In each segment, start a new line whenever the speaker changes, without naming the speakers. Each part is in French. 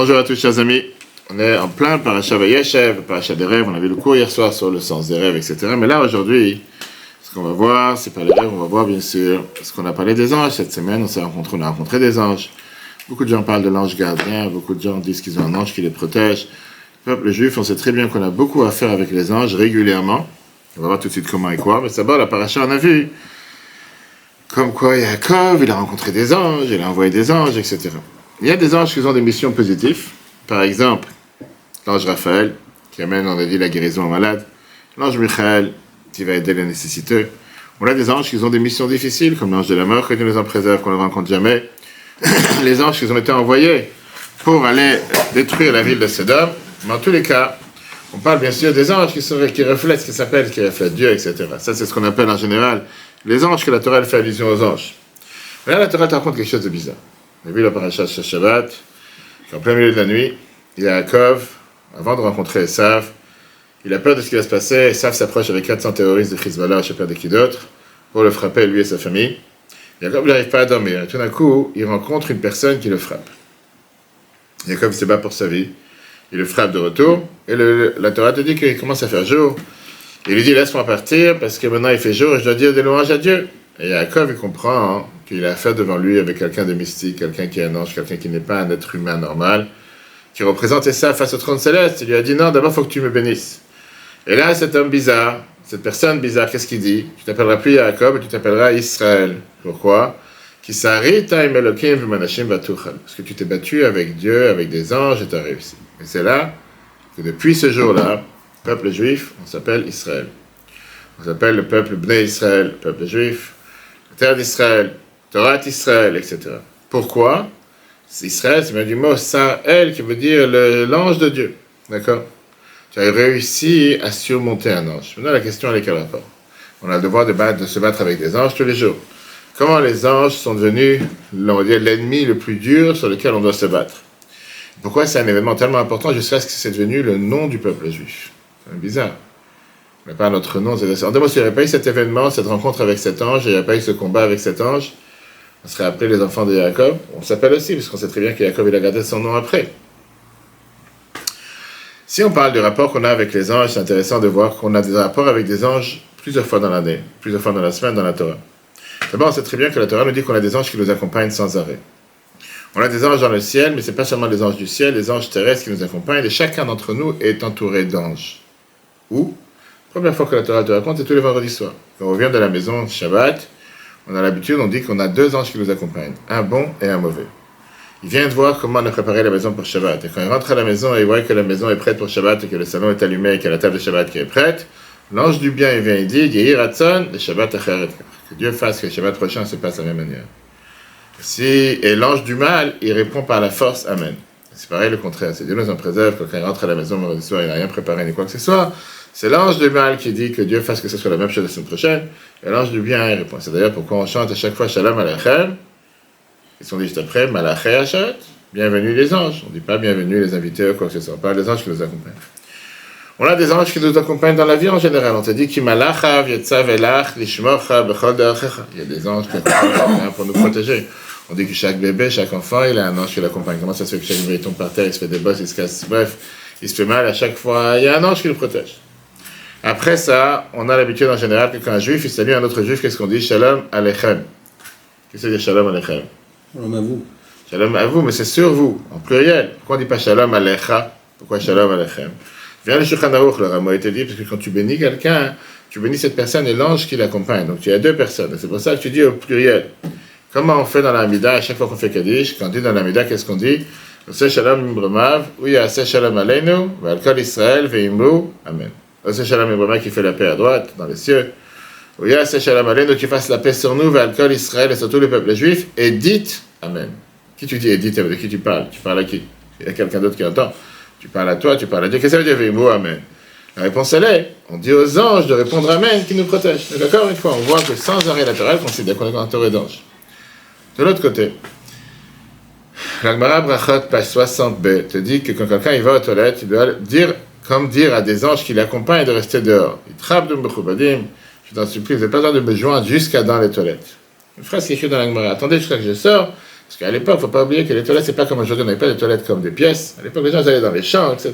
Bonjour à tous chers amis, on est en plein Parashat Vayeshev, Parashat des rêves, on a vu le cours hier soir sur le sens des rêves, etc. Mais là aujourd'hui, ce qu'on va voir, c'est pas les rêves, on va voir bien sûr ce qu'on a parlé des anges. Cette semaine on a rencontré des anges. Beaucoup de gens parlent de l'ange gardien, beaucoup de gens disent qu'ils ont un ange qui les protège. Le peuple juif, on sait très bien qu'on a beaucoup à faire avec les anges régulièrement. On va voir tout de suite comment et quoi, mais d'abord la Parashat on a vu comme quoi Yaakov, il a rencontré des anges, il a envoyé des anges, etc. Il y a des anges qui ont des missions positives. Par exemple, l'ange Raphaël, qui amène, on a dit, la guérison aux malades. L'ange Michael, qui va aider les nécessiteux. On a des anges qui ont des missions difficiles, comme l'ange de la mort, que Dieu nous en préserve, qu'on ne rencontre jamais. Les anges qui ont été envoyés pour aller détruire la ville de Sodome. Mais en tous les cas, on parle bien sûr des anges qui reflètent ce qui s'appelle, qui reflètent Dieu, etc. Ça, c'est ce qu'on appelle en général les anges, que la Torah fait allusion aux anges. Mais là, la Torah te raconte quelque chose de bizarre. On a vu la parashat Shabbat, qu'en plein milieu de la nuit, Yaakov, avant de rencontrer Esav, il a peur de ce qui va se passer. Esav s'approche avec 400 terroristes de Hezbollah, je ne sais pas de qui d'autre, pour le frapper, lui et sa famille. Yaakov n'arrive pas à dormir. Et tout d'un coup, il rencontre une personne qui le frappe. Yaakov se bat pour sa vie. Il le frappe de retour. Et la Torah te dit qu'il commence à faire jour. Il lui dit, laisse-moi partir, parce que maintenant il fait jour et je dois dire des louanges à Dieu. Et Yaakov, il comprend qu'il a affaire devant lui avec quelqu'un de mystique, quelqu'un qui est un ange, quelqu'un qui n'est pas un être humain normal, qui représentait ça face au trône céleste. Il lui a dit, non, d'abord, il faut que tu me bénisses. Et là, cet homme bizarre, cette personne bizarre, qu'est-ce qu'il dit? Tu t'appelleras plus Yaakov, tu t'appelleras Israël. Pourquoi? Parce que tu t'es battu avec Dieu, avec des anges, et tu as réussi. Et c'est là que depuis ce jour-là, le peuple juif, on s'appelle Israël. On s'appelle le peuple Bnei Israël, le peuple juif, la terre d'Israël, Torah d'Israël, etc. Pourquoi? Israël, c'est bien du mot Sa'el, qui veut dire l'ange de Dieu. D'accord? Tu as réussi à surmonter un ange. Maintenant, la question, elle est quel rapport? On a le devoir de se battre avec des anges tous les jours. Comment les anges sont devenus, on va dire, l'ennemi le plus dur sur lequel on doit se battre? Pourquoi c'est un événement tellement important jusqu'à ce que c'est devenu le nom du peuple juif? C'est bizarre. On n'a pas notre nom. En deux mots, s'il n'y avait pas eu cet événement, cette rencontre avec cet ange, il n'y avait pas eu ce combat avec cet ange, on serait appelé les enfants de Yaakov. On s'appelle aussi, parce qu'on sait très bien que Yaakov, il a gardé son nom après. Si on parle du rapport qu'on a avec les anges, c'est intéressant de voir qu'on a des rapports avec des anges plusieurs fois dans l'année, plusieurs fois dans la semaine, dans la Torah. D'abord, on sait très bien que la Torah nous dit qu'on a des anges qui nous accompagnent sans arrêt. On a des anges dans le ciel, mais ce n'est pas seulement les anges du ciel, les anges terrestres qui nous accompagnent, et chacun d'entre nous est entouré d'anges. Où? Première fois que la Torah te raconte, c'est tous les vendredis soirs. Quand on revient de la maison Shabbat, on a l'habitude, on dit qu'on a deux anges qui nous accompagnent, un bon et un mauvais. Il vient de voir comment on a préparé la maison pour Shabbat. Et quand il rentre à la maison et il voit que la maison est prête pour Shabbat et que le salon est allumé et qu'il y a la table de Shabbat qui est prête, l'ange du bien, il vient et dit, Yehi Ratzon, le Shabbat acheret. Que Dieu fasse que le Shabbat prochain se passe de la même manière. Et l'ange du mal, il répond par la force, Amen. C'est pareil le contraire, c'est Dieu nous en préserve, quand il rentre à la maison le vendredi soir, il n'a rien préparé ni quoi que ce soit. C'est l'ange du mal qui dit que Dieu fasse que ce soit la même chose la semaine prochaine, et l'ange du bien, il répond. C'est d'ailleurs pourquoi on chante à chaque fois Shalom Aleichem. Ils sont dit juste après, Malaché Hachat, bienvenue les anges. On ne dit pas bienvenue les invités ou quoi que ce soit, pas les anges qui nous accompagnent. On a des anges qui nous accompagnent dans la vie en général. On te dit qu'il malacha v'yetzav elach lishmocha bechol derachecha. Il y a des anges qui accompagnent pour nous protéger. On dit que chaque bébé, chaque enfant, il a un ange qui l'accompagne. Comment ça se fait que chaque bébé tombe par terre, il se fait des bosses, il se casse, bref, il se fait mal à chaque fois. Il y a un ange qui le protège. Après ça, on a l'habitude en général que quand un juif, il salue un autre juif, qu'est-ce qu'on dit? Shalom Aleichem. Qu'est-ce que c'est Shalom Aleichem?
Shalom à vous.
Shalom à vous, mais c'est sur vous, en pluriel. Pourquoi on ne dit pas Shalom Alecha? Pourquoi Shalom Aleichem? Viens le Shulchan Aruch, le Rama te dit, parce que quand tu bénis quelqu'un, tu bénis cette personne et l'ange qui l'accompagne. Donc tu as deux personnes. C'est pour ça que tu dis au pluriel. Comment on fait dans l'Amida, à chaque fois qu'on fait Kaddish, quand on dit dans l'Amida, qu'est-ce qu'on dit? Ose Shalom Imbramav, oui, Ose Shalom Aleinu, Ve'alkol Israël, Ve'imru, Amen. Ose Shalom Imbramav qui fait la paix à droite, dans les cieux. Oui, Ose Shalom Aleinu qui fasse la paix sur nous, Ve'alkol Israël et sur tout le peuple juif, et dites Amen. Qui tu dis et dites, de qui tu parles? Tu parles à qui? Il y a quelqu'un d'autre qui entend. Tu parles à toi, tu parles à Dieu. Qu'est-ce que ça veut dire Ve'imru, Amen? La réponse elle est, on dit aux anges de répondre Amen qui nous protège. D'accord? Une fois, on voit que sans arrêt latéral, on considère qu'on est entouré d'anges. De l'autre côté, l'Agmara Brachot, page 60b, te dit que quand quelqu'un il va aux toilettes, il doit dire à des anges qui l'accompagnent de rester dehors. Il trappe de Mechubadim, je t'en supplie, vous n'avez pas besoin de me joindre jusqu'à dans les toilettes. Une phrase qui est écrite dans l'Agmara. Attendez jusqu'à ce que je sors, Parce qu'à l'époque, il ne faut pas oublier que les toilettes, c'est pas comme aujourd'hui, on n'avait pas des toilettes comme des pièces. À l'époque, les gens allaient dans les champs, etc.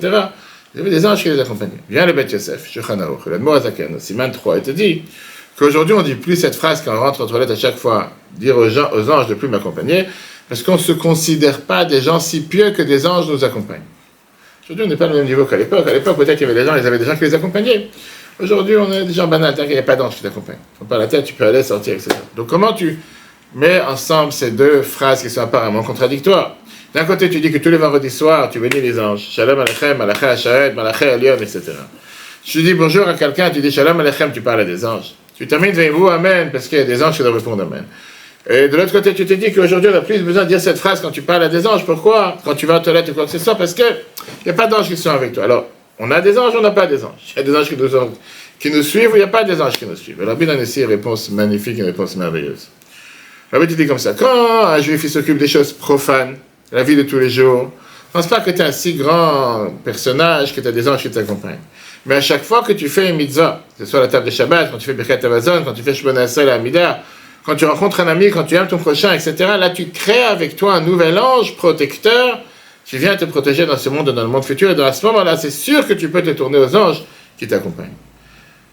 Il y avait des anges qui les accompagnaient. Viens le Beth Yosef, Shulchan Aruch, le Moazaken, au Siman 3, et te dit qu'aujourd'hui, on ne dit plus cette phrase quand on rentre aux toilettes à chaque fois, dire aux anges de plus m'accompagner, parce qu'on ne se considère pas des gens si pieux que des anges nous accompagnent. Aujourd'hui, on n'est pas au même niveau qu'à l'époque. À l'époque, peut-être qu'il y avait des gens, ils avaient des gens qui les accompagnaient. Aujourd'hui, on est des gens banals, il n'y a pas d'ange qui t'accompagne. Tu prends pas la tête, tu peux aller sortir, etc. Donc, comment tu mets ensemble ces deux phrases qui sont apparemment contradictoires? D'un côté, tu dis que tous les vendredis soirs, tu bénis les anges. Shalom Aleichem, Malaché Hashaed, Malaché Elion, etc. Tu dis bonjour à quelqu'un, tu dis Shalom Aleichem, tu parles à des anges. Tu termines, vous Amen, parce qu'il y a des anges qui doivent répondre Amen. Et de l'autre côté, tu te dis qu'aujourd'hui, on n'a plus besoin de dire cette phrase quand tu parles à des anges. Pourquoi? Quand tu vas aux toilettes ou quoi que ce soit, parce qu'il n'y a pas d'anges qui sont avec toi. Alors, on a des anges, on n'a pas des anges. Il y a des anges qui nous suivent ou il n'y a pas des anges qui nous suivent. Alors, Rabbi donne ici une réponse magnifique, une réponse merveilleuse. Rabbi te dit comme ça, quand un juif il s'occupe des choses profanes, la vie de tous les jours, ne pense pas que tu es un si grand personnage, que tu as des anges qui t'accompagnent. Mais à chaque fois que tu fais une mitzvah, que ce soit la table de Shabbat, quand tu fais Birkat Hamazon, quand tu fais Shemona Esrei à Amida, quand tu rencontres un ami, quand tu aimes ton prochain, etc., là tu crées avec toi un nouvel ange protecteur qui vient te protéger dans ce monde et dans le monde futur. Et dans ce moment-là, c'est sûr que tu peux te tourner aux anges qui t'accompagnent.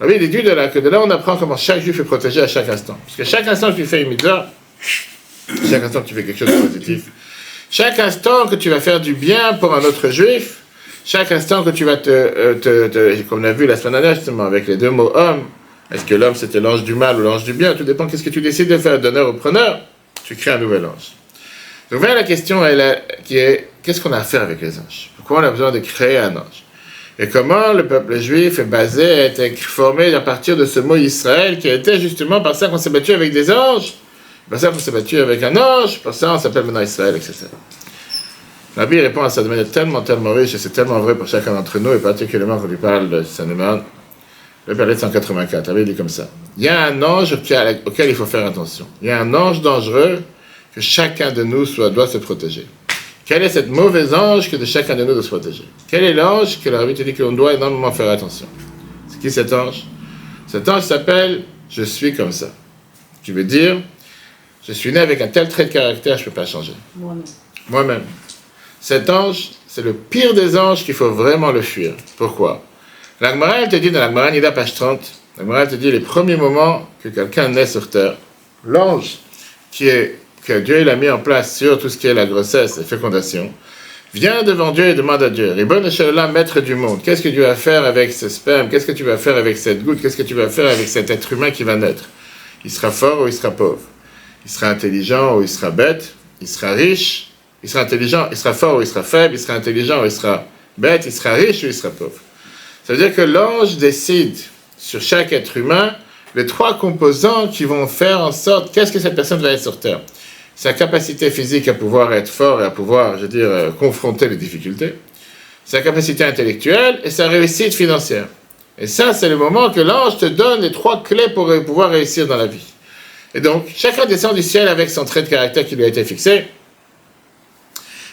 Rabbi dit de là on apprend comment chaque juif est protégé à chaque instant. Parce que chaque instant que tu fais une mitzvah, chaque instant que tu fais quelque chose de positif, chaque instant que tu vas faire du bien pour un autre juif, chaque instant que tu vas comme on a vu la semaine dernière justement avec les deux mots homme, est-ce que l'homme c'était l'ange du mal ou l'ange du bien, tout dépend qu'est-ce que tu décides de faire, donneur ou preneur, tu crées un nouvel ange. Donc voilà la question qui est, qu'est-ce qu'on a à faire avec les anges? Pourquoi on a besoin de créer un ange? Et comment le peuple juif est basé, a été formé à partir de ce mot Israël, qui était justement par ça qu'on s'est battu avec des anges, par ça qu'on s'est battu avec un ange, par ça on s'appelle maintenant Israël, etc. Rabbi répond à ça de manière tellement riche, et c'est tellement vrai pour chacun d'entre nous, et particulièrement quand il parle de Saint-Neumann, le Père 184. Rabbi dit comme ça. Il y a un ange auquel il faut faire attention. Il y a un ange dangereux que chacun de nous doit se protéger. Quel est cet mauvais ange que de chacun de nous doit se protéger? Quel est l'ange que le Rabbi te dit qu'on doit énormément faire attention? C'est qui cet ange? Cet ange s'appelle « Je suis comme ça ». Qui veut dire « Je suis né avec un tel trait de caractère, je ne peux pas changer. » Moi-même. Cet ange, c'est le pire des anges qu'il faut vraiment le fuir. Pourquoi? La Gemara, elle te dit dans la Gemara Nida page 30, la Gemara, elle te dit les premiers moments que quelqu'un naît sur terre, l'ange que Dieu il a mis en place sur tout ce qui est la grossesse et la fécondation, vient devant Dieu et demande à Dieu, Ribon Shalom, maître du monde, qu'est-ce que tu vas faire avec ce sperme? Qu'est-ce que tu vas faire avec cette goutte? Qu'est-ce que tu vas faire avec cet être humain qui va naître? Il sera fort ou il sera pauvre? Il sera intelligent ou il sera bête? Il sera riche? Il sera intelligent? Il sera fort ou il sera faible? Il sera intelligent ou il sera bête? Il sera riche ou il sera pauvre? Ça veut dire que l'ange décide sur chaque être humain les trois composants qui vont faire en sorte qu'est-ce que cette personne va être sur terre. Sa capacité physique à pouvoir être fort et à pouvoir, confronter les difficultés, sa capacité intellectuelle et sa réussite financière. Et ça, c'est le moment que l'ange te donne les trois clés pour pouvoir réussir dans la vie. Et donc, chacun descend du ciel avec son trait de caractère qui lui a été fixé.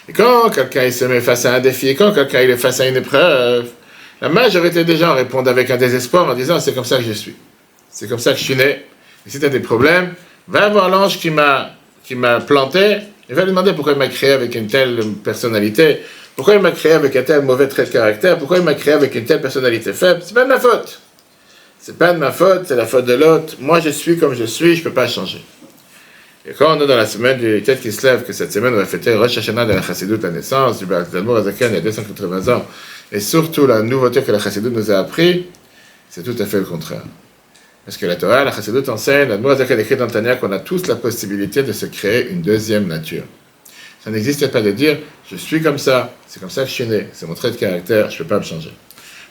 Et quand quelqu'un il se met face à un défi, quand quelqu'un il est face à une épreuve, la majorité des gens répondent avec un désespoir en disant « c'est comme ça que je suis. C'est comme ça que je suis né. Et si tu as des problèmes, va voir l'ange qui m'a planté et va lui demander pourquoi il m'a créé avec une telle personnalité, pourquoi il m'a créé avec un tel mauvais trait de caractère, pourquoi il m'a créé avec une telle personnalité faible. C'est pas de ma faute. C'est pas de ma faute, c'est la faute de l'autre. Moi je suis comme je suis, je peux pas changer. » Et quand on est dans la semaine du Tête qui se lève, que cette semaine on va fêter Rosh Hashanah de la Chassidut, la naissance du Baal Talmud Azaken il y a 280 ans, et surtout la nouveauté que la Chassidut nous a appris, c'est tout à fait le contraire. Parce que la Torah, la Chassidut enseigne, la Talmud Azaken écrit dans le Tanya qu'on a tous la possibilité de se créer une deuxième nature. Ça n'existe pas de dire, je suis comme ça, c'est comme ça que je suis né, c'est mon trait de caractère, je ne peux pas me changer.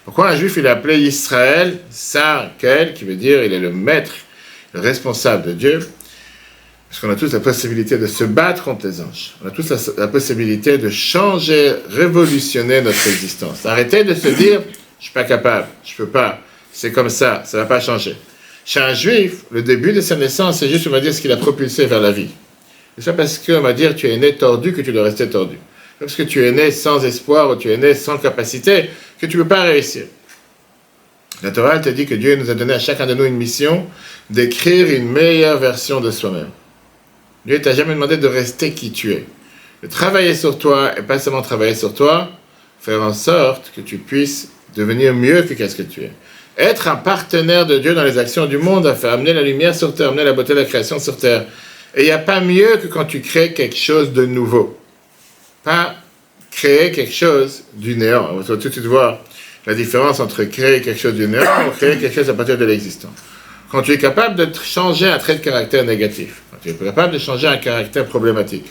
Pourquoi un juif il est appelé Israël, Sarkel, qui veut dire il est le maître, le responsable de Dieu? Parce qu'on a tous la possibilité de se battre contre les anges. On a tous la possibilité de changer, révolutionner notre existence. Arrêtez de se dire, je ne suis pas capable, je ne peux pas, c'est comme ça ne va pas changer. Chez un juif, le début de sa naissance, c'est juste, on va dire, ce qu'il a propulsé vers la vie. C'est pas parce qu'on va dire, tu es né tordu que tu dois rester tordu. C'est parce que tu es né sans espoir ou tu es né sans capacité que tu ne peux pas réussir. La Torah te dit que Dieu nous a donné à chacun de nous une mission d'écrire une meilleure version de soi-même. Dieu t'a jamais demandé de rester qui tu es. De travailler sur toi, et pas seulement travailler sur toi, faire en sorte que tu puisses devenir mieux que qu'est-ce que tu es. Être un partenaire de Dieu dans les actions du monde, à faire amener la lumière sur terre, amener la beauté de la création sur terre. Et il n'y a pas mieux que quand tu crées quelque chose de nouveau. Pas créer quelque chose du néant. On va tout de suite voir la différence entre créer quelque chose du néant et créer quelque chose à partir de l'existant. Quand tu es capable de changer un trait de caractère négatif, quand tu es capable de changer un caractère problématique,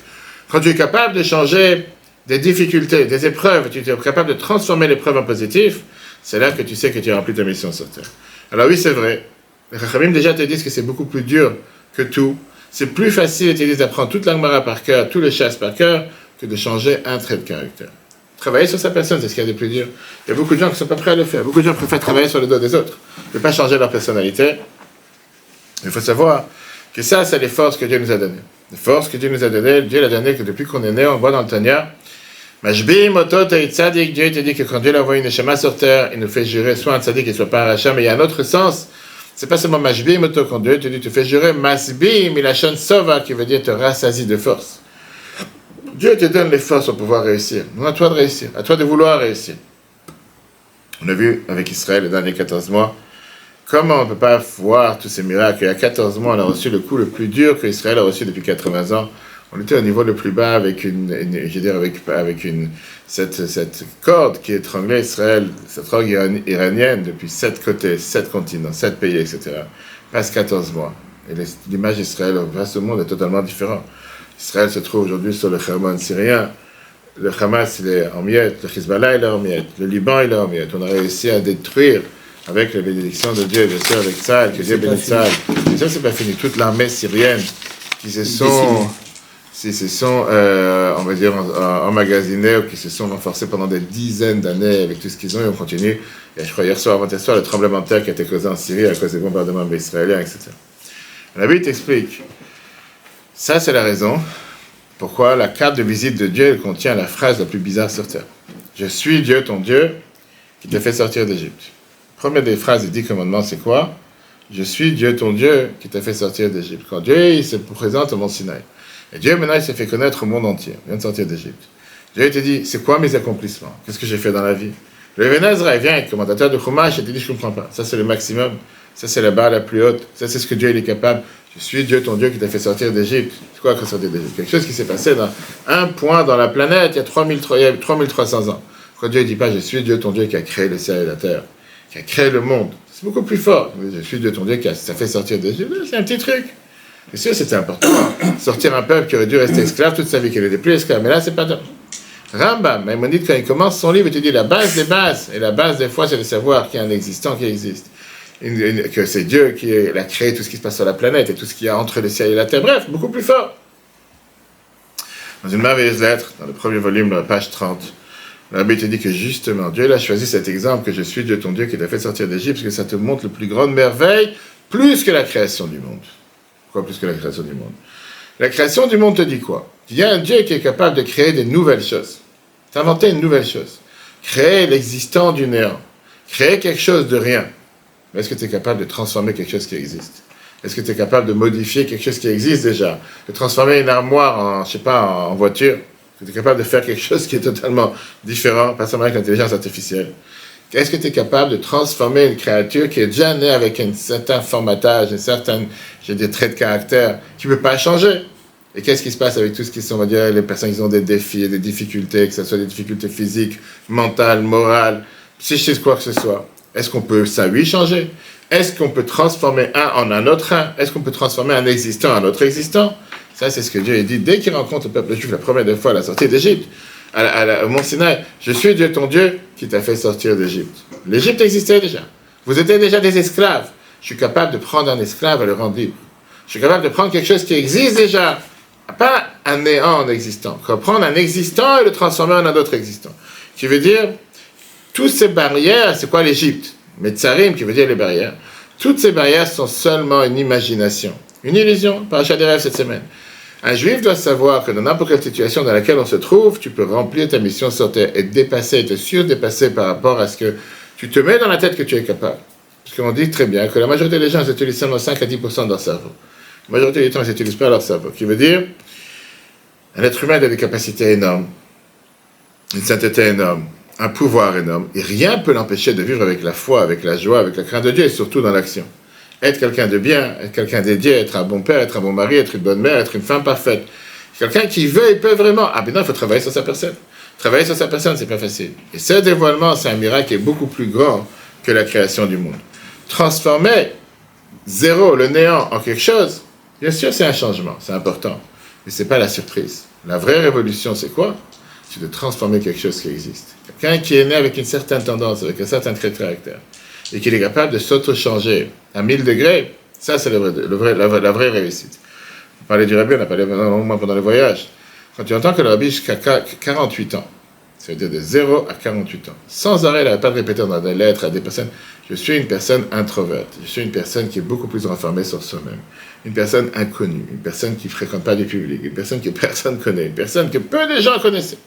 quand tu es capable de changer des difficultés, des épreuves, tu es capable de transformer l'épreuve en positif, c'est là que tu sais que tu as rempli ta mission sur terre. Alors oui, c'est vrai. Les Chachamim déjà te disent que c'est beaucoup plus dur que tout. C'est plus facile, ils te disent, d'apprendre toute la Gemara par cœur, tout le chasse par cœur, que de changer un trait de caractère. Travailler sur sa personne, c'est ce qu'il y a de plus dur. Il y a beaucoup de gens qui ne sont pas prêts à le faire. Beaucoup de gens préfèrent travailler sur le dos des autres. Ne pas changer leur personnalité. Il faut savoir que ça, c'est les forces que Dieu nous a données. Les forces que Dieu nous a données, Dieu l'a donné que depuis qu'on est né, on voit dans le Tanya, Mashbim, Otot, et Tzadik, Dieu te dit que quand Dieu l'envoie une Neshama sur terre, il nous fait jurer soit un Tzadik et soit pas un Racham, mais il y a un autre sens. C'est pas seulement Mashbim, Otot, quand Dieu te dit, te fait jurer, Masbim, il a Shon Sova, qui veut dire te rassasie de force. Dieu te donne les forces pour pouvoir réussir. Non, à toi de réussir, à toi de vouloir réussir. On a vu avec Israël les derniers 14 mois, comment on ne peut pas voir tous ces miracles. Il y a 14 mois, on a reçu le coup le plus dur qu'Israël a reçu depuis 80 ans. On était au niveau le plus bas avec cette corde qui étranglait Israël, cette drogue iranienne depuis 7 côtés, 7 continents, 7 pays, etc. Presque 14 mois. Et l'image d'Israël au reste du monde est totalement différente. Israël se trouve aujourd'hui sur le Hermon syrien. Le Hamas, il est en miettes. Le Hezbollah, il est en miettes. Le Liban, il est en miettes. On a réussi à détruire, avec la bénédiction de Dieu, bien sûr, avec Tzahal, que Dieu bénisse Tzahal. Et ça, c'est pas fini. Toute l'armée syrienne qui se sont on va dire, emmagasinés ou qui se sont renforcés pendant des dizaines d'années avec tout ce qu'ils ont, et on continue. Et je crois hier soir, avant-hier soir, le tremblement de terre qui a été causé en Syrie à cause des bombardements israéliens, etc. La Bible t'explique. Ça, c'est la raison pourquoi la carte de visite de Dieu elle contient la phrase la plus bizarre sur terre. Je suis Dieu, ton Dieu, qui t'a fait sortir d'Égypte. Première des phrases des 10 commandements, c'est quoi? Je suis Dieu, ton Dieu, qui t'a fait sortir d'Égypte. Quand Dieu il se présente au mont Sinaï, et Dieu maintenant il s'est fait connaître au monde entier, il vient de sortir d'Égypte. Dieu te dit, c'est quoi mes accomplissements? Qu'est-ce que j'ai fait dans la vie? Le Ibn Ezra, il vient, le commentateur de Chumash, et te dit, je ne comprends pas. Ça, c'est le maximum. Ça, c'est la barre la plus haute. Ça, c'est ce que Dieu il est capable. Je suis Dieu, ton Dieu, qui t'a fait sortir d'Égypte. C'est quoi, sortir d'Égypte? Quelque chose qui s'est passé dans un point dans la planète il y a 3300 ans. Quand Dieu ne dit pas, je suis Dieu, ton Dieu, qui a créé le ciel et la terre, qui a créé le monde. C'est beaucoup plus fort. Je suis Dieu, ton Dieu, qui a fait sortir d'Égypte. C'est un petit truc. Bien sûr, c'était important. Sortir un peuple qui aurait dû rester esclave toute sa vie, qui n'était plus esclave. Mais là, c'est pas... Rambam, Maïmonide, quand il commence son livre, il te dit la base des bases. Et la base des fois, c'est de savoir qu'il y a un existant qui existe. Que c'est Dieu qui a créé tout ce qui se passe sur la planète et tout ce qu'il y a entre le ciel et la terre. Bref, beaucoup plus fort. Dans une merveilleuse lettre, dans le premier volume, dans la page 30, la Bible te dit que justement, Dieu a choisi cet exemple que je suis Dieu ton Dieu qui t'a fait sortir d'Égypte, parce que ça te montre le plus grande merveille, plus que la création du monde. Pourquoi plus que la création du monde? La création du monde te dit quoi? Il y a un Dieu qui est capable de créer des nouvelles choses. D'inventer une nouvelle chose. Créer l'existant du néant. Créer quelque chose de rien. Mais est-ce que tu es capable de transformer quelque chose qui existe? Est-ce que tu es capable de modifier quelque chose qui existe déjà? De transformer une armoire en voiture? Est-ce que tu es capable de faire quelque chose qui est totalement différent, pas seulement avec l'intelligence artificielle? Est-ce que tu es capable de transformer une créature qui est déjà née avec un certain formatage, j'ai des traits de caractère, qui ne peut pas changer? Et qu'est-ce qui se passe avec tout ce qui sont, on va dire, les personnes qui ont des défis et des difficultés, que ce soit des difficultés physiques, mentales, morales, psychiques, quoi que ce soit? Est-ce qu'on peut, ça lui, changer? Est-ce qu'on peut transformer un en un autre un? Est-ce qu'on peut transformer un existant en un autre existant? Ça, c'est ce que Dieu a dit dès qu'il rencontre le peuple juif la première fois à la sortie d'Égypte, au Mont Sinaï. Je suis Dieu, ton Dieu, qui t'a fait sortir d'Égypte. L'Égypte existait déjà. Vous étiez déjà des esclaves. Je suis capable de prendre un esclave et le rendre libre. Je suis capable de prendre quelque chose qui existe déjà. Pas un néant en existant. Prendre un existant et le transformer en un autre existant. Qui veut dire, toutes ces barrières, c'est quoi l'Égypte? Metzarim, qui veut dire les barrières. Toutes ces barrières sont seulement une imagination. Une illusion. Parachat des rêves cette semaine. Un juif doit savoir que dans n'importe quelle situation dans laquelle on se trouve, tu peux remplir ta mission sur terre et dépasser, être surdépasser par rapport à ce que tu te mets dans la tête que tu es capable. Parce qu'on dit très bien que la majorité des gens utilisent seulement 5 à 10% de leur cerveau. La majorité du temps, ils n'utilisent pas leur cerveau. Qui veut dire, un être humain a des capacités énormes, une sainteté énorme, un pouvoir énorme, et rien ne peut l'empêcher de vivre avec la foi, avec la joie, avec la crainte de Dieu, et surtout dans l'action. Être quelqu'un de bien, être quelqu'un dédié, être un bon père, être un bon mari, être une bonne mère, être une femme parfaite. Quelqu'un qui veut et peut vraiment. Ah ben non, il faut travailler sur sa personne. Travailler sur sa personne, c'est pas facile. Et ce dévoilement, c'est un miracle qui est beaucoup plus grand que la création du monde. Transformer zéro, le néant, en quelque chose, bien sûr, c'est un changement, c'est important. Mais c'est pas la surprise. La vraie révolution, c'est quoi? C'est de transformer quelque chose qui existe. Quelqu'un qui est né avec une certaine tendance, avec un certain trait de caractère, et qui est capable de s'auto-changer à 1000 degrés, ça, c'est la vraie réussite. On parlait du rabbi, on a parlé longuement pendant le voyage. Quand tu entends que le rabbi jusqu'à 48 ans, c'est-à-dire de 0 à 48 ans, sans arrêt, il n'avait pas de répéter dans des lettres à des personnes, je suis une personne introverte, je suis une personne qui est beaucoup plus renfermée sur soi-même, une personne inconnue, une personne qui ne fréquente pas du public, une personne que personne ne connaît, une personne que peu de gens connaissaient.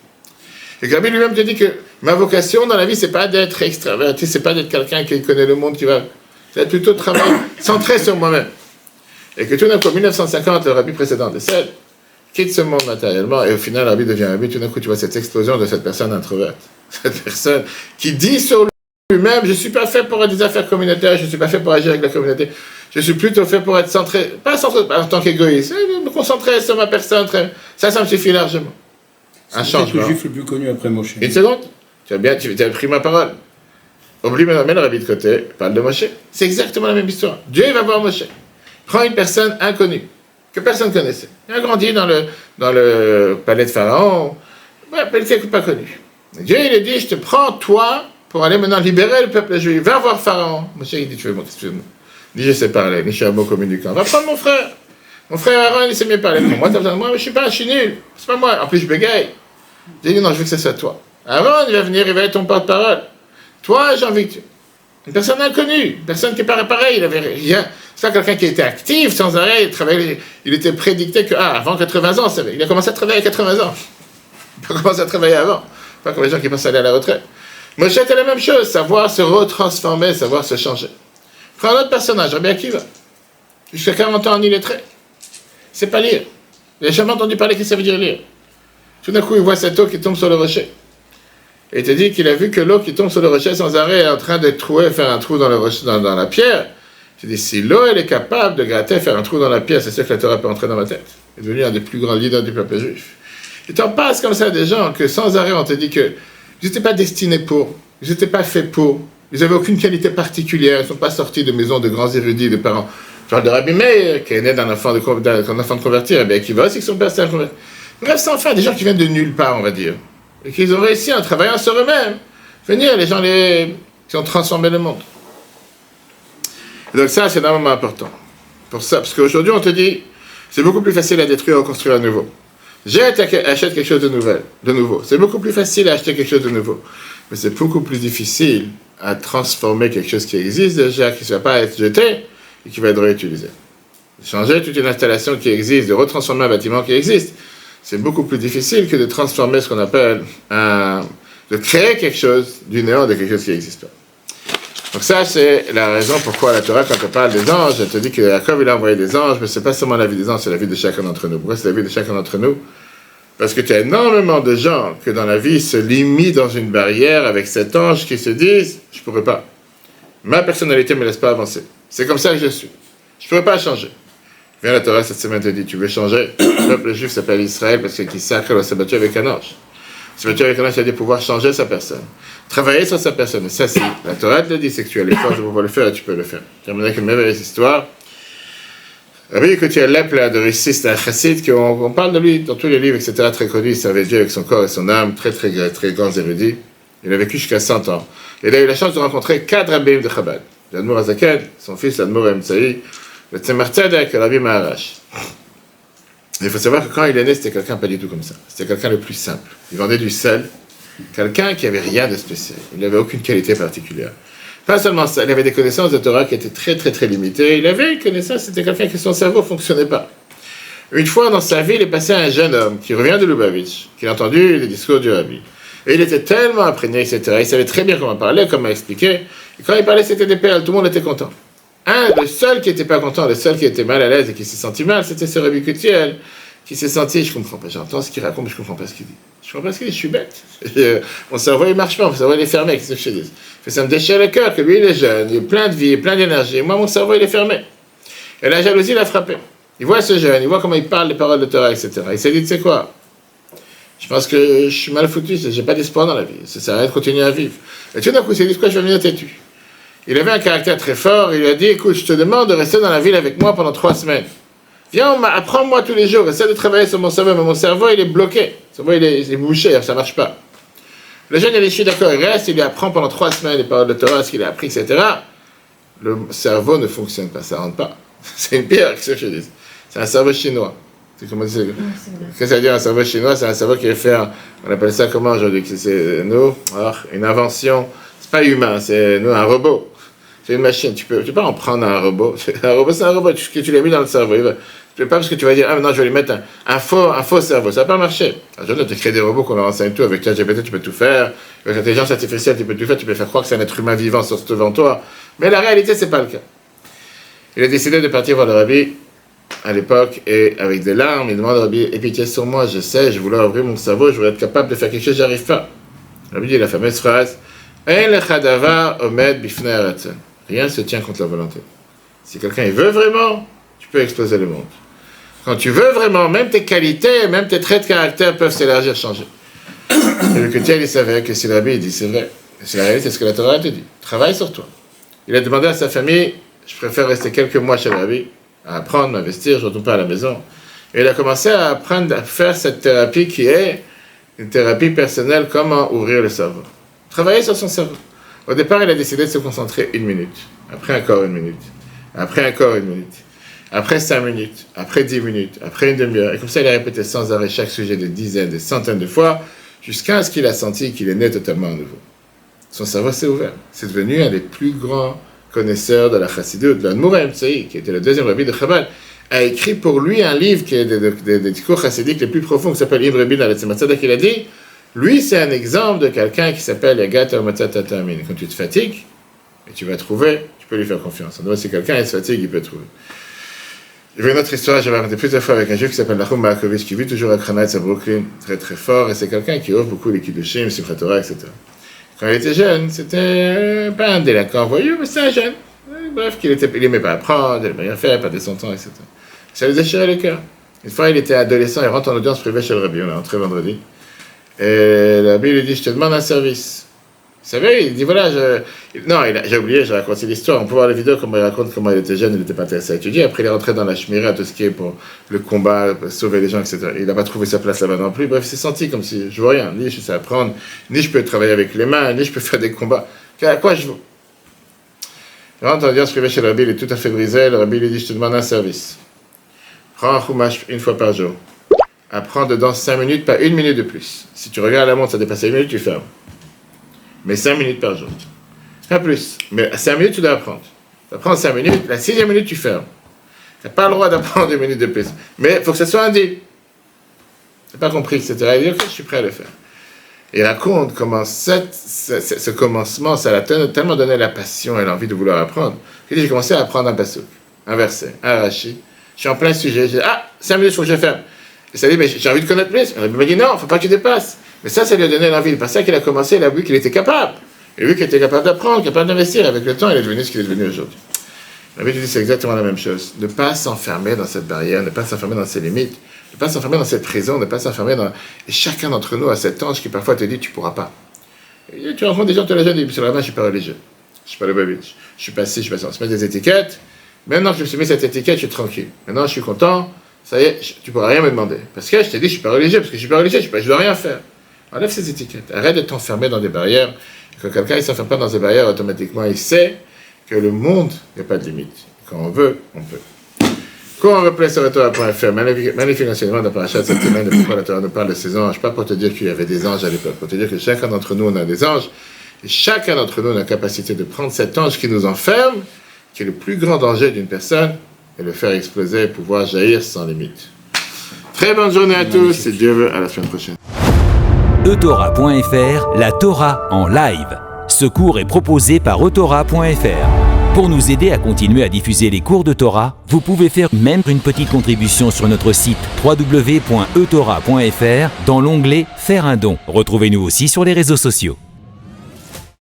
Et Gabi lui-même te dit que ma vocation dans la vie, c'est pas d'être extraverti, c'est pas d'être quelqu'un qui connaît le monde, c'est plutôt de travailler centré sur moi-même. Et que tout d'un coup, en 1950, le rabbi précédent décède, quitte ce monde matériellement, et au final, le rabbi devient rabbi, tout d'un coup, tu vois cette explosion de cette personne introverte. Cette personne qui dit sur lui-même, je ne suis pas fait pour des affaires communautaires, je ne suis pas fait pour agir avec la communauté, je suis plutôt fait pour être centré, pas centré en tant qu'égoïste, me concentrer sur ma personne, ça me suffit largement. Un changement.
C'est le juif le plus connu après Moshe.
Une seconde, tu as pris ma parole. Oublie maintenant le rabbi de côté, parle de Moshe. C'est exactement la même histoire. Dieu il va voir Moshe. Prends une personne inconnue, que personne ne connaissait. Il a grandi dans le palais de Pharaon, quelqu'un pas connu. Dieu il lui dit, je te prends toi pour aller maintenant libérer le peuple juif. Va voir Pharaon. Moshe il dit, tu veux moi, excuse-moi. Il dit, je sais parler, je suis un bon communicant. Va prendre mon frère. Mon frère Aaron, il sait mieux parler. Moi, t'as besoin de moi, mais je suis nul. C'est pas moi. En plus, je bégaye. Il dit, non, je veux que ce soit toi. Aaron, il va venir, il va être ton porte-parole. Toi, j'ai envie que tu... Une personne inconnue, une personne qui paraît pareil, il avait rien. C'est pas quelqu'un qui était actif sans arrêt, il était prédicté que, avant 80 ans, il a commencé à travailler à 80 ans. Il a commencé à travailler avant. Pas comme les gens qui pensent aller à la retraite. Moshe était la même chose, savoir se retransformer, savoir se changer. Prends un autre personnage, Rabbi Akiva. Jusqu'à 40 ans en illettré. C'est pas lire. Il n'a jamais entendu parler que ça veut dire lire. Tout d'un coup, il voit cette eau qui tombe sur le rocher. Et il te dit qu'il a vu que l'eau qui tombe sur le rocher sans arrêt est en train de faire un trou dans, le rocher, dans la pierre. Il te dit, si l'eau, elle est capable de gratter, faire un trou dans la pierre, c'est sûr que la Torah peut entrer dans ma tête. Il est devenu un des plus grands leaders du peuple juif. Et t'en passes comme ça à des gens que sans arrêt, on te dit que ils n'étaient pas destinés pour, ils n'étaient pas faits pour, ils n'avaient aucune qualité particulière, ils ne sont pas sortis de maisons de grands érudits, de parents. Je parle de Rabbi Meir, qui est né d'un enfant de convertir, et bien qui va aussi que son père s'est converti. Bref, c'est enfin des gens qui viennent de nulle part, on va dire. Et qu'ils ont réussi en travaillant sur eux-mêmes, venir les gens qui ont transformé le monde. Et donc ça, c'est énormément important. Pour ça, parce qu'aujourd'hui, on te dit, c'est beaucoup plus facile à détruire ou à construire à nouveau. Achète quelque chose de nouveau. C'est beaucoup plus facile à acheter quelque chose de nouveau. Mais c'est beaucoup plus difficile à transformer quelque chose qui existe déjà, qui ne va pas être jeté, et qui va être réutilisé. Changer toute une installation qui existe, de retransformer un bâtiment qui existe, c'est beaucoup plus difficile que de transformer ce qu'on appelle de créer quelque chose du néant de quelque chose qui n'existe pas. Donc ça, c'est la raison pourquoi la Torah, quand elle parle des anges, elle te dit que Jacob, il a envoyé des anges, mais ce n'est pas seulement la vie des anges, c'est la vie de chacun d'entre nous. Pourquoi c'est la vie de chacun d'entre nous? Parce que tu as énormément de gens que dans la vie se limitent dans une barrière avec cet ange qui se disent, je ne pourrais pas. Ma personnalité ne me laisse pas avancer. C'est comme ça que je suis. Je ne pourrais pas changer. Viens la Torah cette semaine te dit, tu veux changer? Le peuple juif s'appelle Israël parce qu'il sacre, il s'est battu avec un ange. Il s'est battu avec un ange, c'est-à-dire pouvoir changer sa personne. Travailler sur sa personne. Et ça, c'est la Torah te le dit, c'est que tu as les forces de pouvoir le faire et tu peux le faire. Terminé avec une merveilleuse histoire. Rabbi Yekutiel Lepla de Russie, c'est un chassid qu'on parle de lui dans tous les livres, etc., très connu. Il servait Dieu avec son corps et son âme, très grands érudits. Il a vécu jusqu'à 100 ans. Et il a eu la chance de rencontrer 4 rabbins de Chabad. L'Admour Azaken, son fils, l'Admour Emtsaï, le Tzemar Tzedek et Rabbi Maharash. Il faut savoir que quand il est né, c'était quelqu'un pas du tout comme ça. C'était quelqu'un le plus simple. Il vendait du sel. Quelqu'un qui avait rien de spécial. Il n'avait aucune qualité particulière. Pas seulement ça, il avait des connaissances de Torah qui étaient très limitées. Il avait une connaissance, c'était quelqu'un qui son cerveau ne fonctionnait pas. Une fois dans sa vie, il est passé à un jeune homme qui revient de Lubavitch, qui a entendu les discours du Rabbi. Et il était tellement imprégné, etc. Il savait très bien comment parler, comment expliquer. Et quand il parlait, c'était des perles, tout le monde était content. Le seul qui n'était pas content, le seul qui était mal à l'aise et qui s'est senti mal, c'était ce Rabbi Koutiel, qui s'est senti, je comprends pas, j'entends ce qu'il raconte, mais je comprends pas ce qu'il dit. Je comprends pas ce qu'il dit, je suis bête. Mon cerveau, il marche pas, mon cerveau, il est fermé, qu'est-ce que je te dis? Ça me déchire le cœur que lui, il est jeune, il est plein de vie, plein d'énergie, et moi, mon cerveau, il est fermé. Et la jalousie l'a frappé. Il voit ce jeune, il voit comment il parle les paroles de Torah, etc. Il s'est dit, tu sais quoi? Je pense que je suis mal foutu, j'ai pas d'espoir dans la vie, ça sert à rien de continuer à vivre. Et tout d'un coup, il s'est dit, quoi, je vais venir têtu. Il avait un caractère très fort, il lui a dit, écoute, je te demande de rester dans la ville avec moi pendant 3 semaines. Viens, apprends-moi tous les jours, essaie de travailler sur mon cerveau, mais mon cerveau, il est bloqué. Son cerveau, il est bouché, ça marche pas. Le jeune, il est, je suis d'accord, il reste, il lui apprend pendant 3 semaines les paroles de Torah, ce qu'il a appris, etc. Le cerveau ne fonctionne pas, ça rentre pas. C'est une pierre, qu'est-ce que je dis? C'est un cerveau chinois. C'est comment dire? Qu'est-ce que ça veut dire un cerveau chinois? C'est un cerveau qui est fait, on appelle ça comment aujourd'hui? C'est nous, une invention, c'est pas humain, c'est nous, un robot. C'est une machine, tu peux pas en prendre un robot. Un robot, c'est un robot, tu l'as mis dans le cerveau. Tu peux pas parce que tu vas dire, ah non, je vais lui mettre un faux cerveau. Ça va pas marcher. Aujourd'hui, tu crées des robots qu'on leur enseigne tout. Avec ChatGPT, tu peux tout faire. Avec l'intelligence artificielle, tu peux tout faire. Tu peux faire croire que c'est un être humain vivant devant toi. Mais la réalité, c'est pas le cas. Il a décidé de partir voir le rabbi à l'époque et avec des larmes, il demande au rabbi, aie pitié sur moi, je sais, je voulais ouvrir mon cerveau, je voulais être capable de faire quelque chose, j'arrive pas. Le rabbi dit la fameuse phrase, Ein lecha davar omed bifnei haratzon. Rien ne se tient contre la volonté. Si quelqu'un il veut vraiment, tu peux exploser le monde. Quand tu veux vraiment, même tes qualités, même tes traits de caractère peuvent s'élargir, changer. Et le Koutiel, il savait que si le rabbi il dit c'est vrai, c'est la réalité, c'est ce que la Torah te dit. Travaille sur toi. Il a demandé à sa famille, je préfère rester quelques mois chez le rabbi, à apprendre, m'investir, je ne retourne pas à la maison. Et il a commencé à apprendre à faire cette thérapie qui est une thérapie personnelle, comment ouvrir le cerveau. Travailler sur son cerveau. Au départ, il a décidé de se concentrer 1 minute. Après encore 1 minute. Après encore 1 minute. Après 5 minutes. Après 10 minutes. Après une demi-heure. Et comme ça, il a répété sans arrêt chaque sujet des dizaines, des centaines de fois, jusqu'à ce qu'il a senti qu'il est né totalement à nouveau. Son cerveau s'est ouvert. C'est devenu un des plus grands connaisseurs de la Chassidut, de l'Admour HaEmtsaï, qui était le deuxième rabbi de Chabad, a écrit pour lui un livre qui est des discours chassidiques les plus profonds, qui s'appelle Ibn Rabin al-Tzemach Tzedek. Il a dit, lui, c'est un exemple de quelqu'un qui s'appelle Yagat al-Matzat Tatamin. Quand tu te fatigues, et tu vas trouver, tu peux lui faire confiance. En si quelqu'un il se fatigue, il peut trouver. Il y avait une autre histoire, j'avais raconté plusieurs fois avec un juif qui s'appelle Nachum Barakovitch, qui vit toujours à Kranitz, à Brooklyn, très très fort, et c'est quelqu'un qui offre beaucoup les Kiddushim, Simchat Torah, etc. Quand il était jeune, c'était pas un délinquant voyou, mais c'était un jeune. Bref, il n'aimait pas apprendre, il n'aimait rien faire, perdre son temps, etc. Ça lui déchirait le cœur. Une fois, il était adolescent, il rentre en audience privée chez le rabbi, on est rentré vendredi. Et le rabbi lui dit, je te demande un service. Vous savez, il dit, voilà, j'ai oublié, j'ai raconté l'histoire, on peut voir la vidéo, comment il raconte comment il était jeune, il n'était pas intéressé à étudier. Après, il est rentré dans la shmira, tout ce qui est pour le combat, sauver les gens, etc. Il n'a pas trouvé sa place là-bas non plus. Bref, il s'est senti comme si, je vois rien, ni je sais apprendre, ni je peux travailler avec les mains, ni je peux faire des combats. À quoi je veux? Il rentre en audience privée chez le rabbi, il est tout à fait brisé, le rabbi lui dit, je te demande un service. Prends un chumash 1 fois par jour. Apprends dedans 5 minutes, pas 1 minute de plus. Si tu regardes la montre, ça dépasse 1 minute, tu fermes. Mais 5 minutes par jour. Pas plus. Mais à 5 minutes, tu dois apprendre. Tu apprends 5 minutes, la 6e minute, tu fermes. Tu n'as pas le droit d'apprendre 2 minutes de plus. Mais il faut que ce soit un deal. Tu n'as pas compris, etc. Il dit, ok, je suis prêt à le faire. Et il raconte comment ce commencement, ça l'a tellement donné la passion et l'envie de vouloir apprendre. Il dit, j'ai commencé à apprendre un passouk, un verset, un rachi. Je suis en plein sujet. Je dis, 5 minutes, il faut que je ferme. Et ça dit, mais j'ai envie de connaître plus. Il m'a dit, non, il ne faut pas que tu dépasses. Mais ça lui a donné l'envie. Parce qu'il a commencé, il a vu qu'il était capable. Il a vu qu'il était capable d'apprendre, capable d'investir. Avec le temps, il est devenu ce qu'il est devenu aujourd'hui. La Bible dit, c'est exactement la même chose. Ne pas s'enfermer dans cette barrière, ne pas s'enfermer dans ses limites, ne pas s'enfermer dans cette prison, ne pas s'enfermer dans... Et chacun d'entre nous a cet ange qui parfois te dit, tu ne pourras pas. Et tu rencontres des gens, tu l'as déjà dit, sur la main, je ne suis pas religieux. Je ne suis pas le babitch. Je suis pas ci, je suis pas ça. On se met des étiquettes. Maintenant que je me suis mis cette étiquette, je suis tranquille. Maintenant, je suis content. Ça y est, tu ne pourras rien me demander. Parce que je t'ai dit, je ne suis pas religieux, parce que je ne suis pas religieux, je ne dois rien faire. Enlève ces étiquettes. Arrête de t'enfermer dans des barrières. Quand quelqu'un ne s'enferme pas dans des barrières, automatiquement, il sait que le monde, il n'y a pas de limite. Quand on veut, on peut. Quand on replace sur Torah.fr, magnifique enseignement de la paracha de cette semaine, de pourquoi la Torah nous parle de ces anges, pas pour te dire qu'il y avait des anges à l'époque, pour te dire que chacun d'entre nous, on a des anges, et chacun d'entre nous a la capacité de prendre cet ange qui nous enferme, qui est le plus grand danger d'une personne, et le faire exploser et pouvoir jaillir sans limite. Très bonne journée à tous, et Dieu veut, à la semaine prochaine.
Etora.fr, la Torah en live. Ce cours est proposé par Etora.fr. Pour nous aider à continuer à diffuser les cours de Torah, vous pouvez faire même une petite contribution sur notre site www.etorah.fr dans l'onglet Faire un don. Retrouvez-nous aussi sur les réseaux sociaux.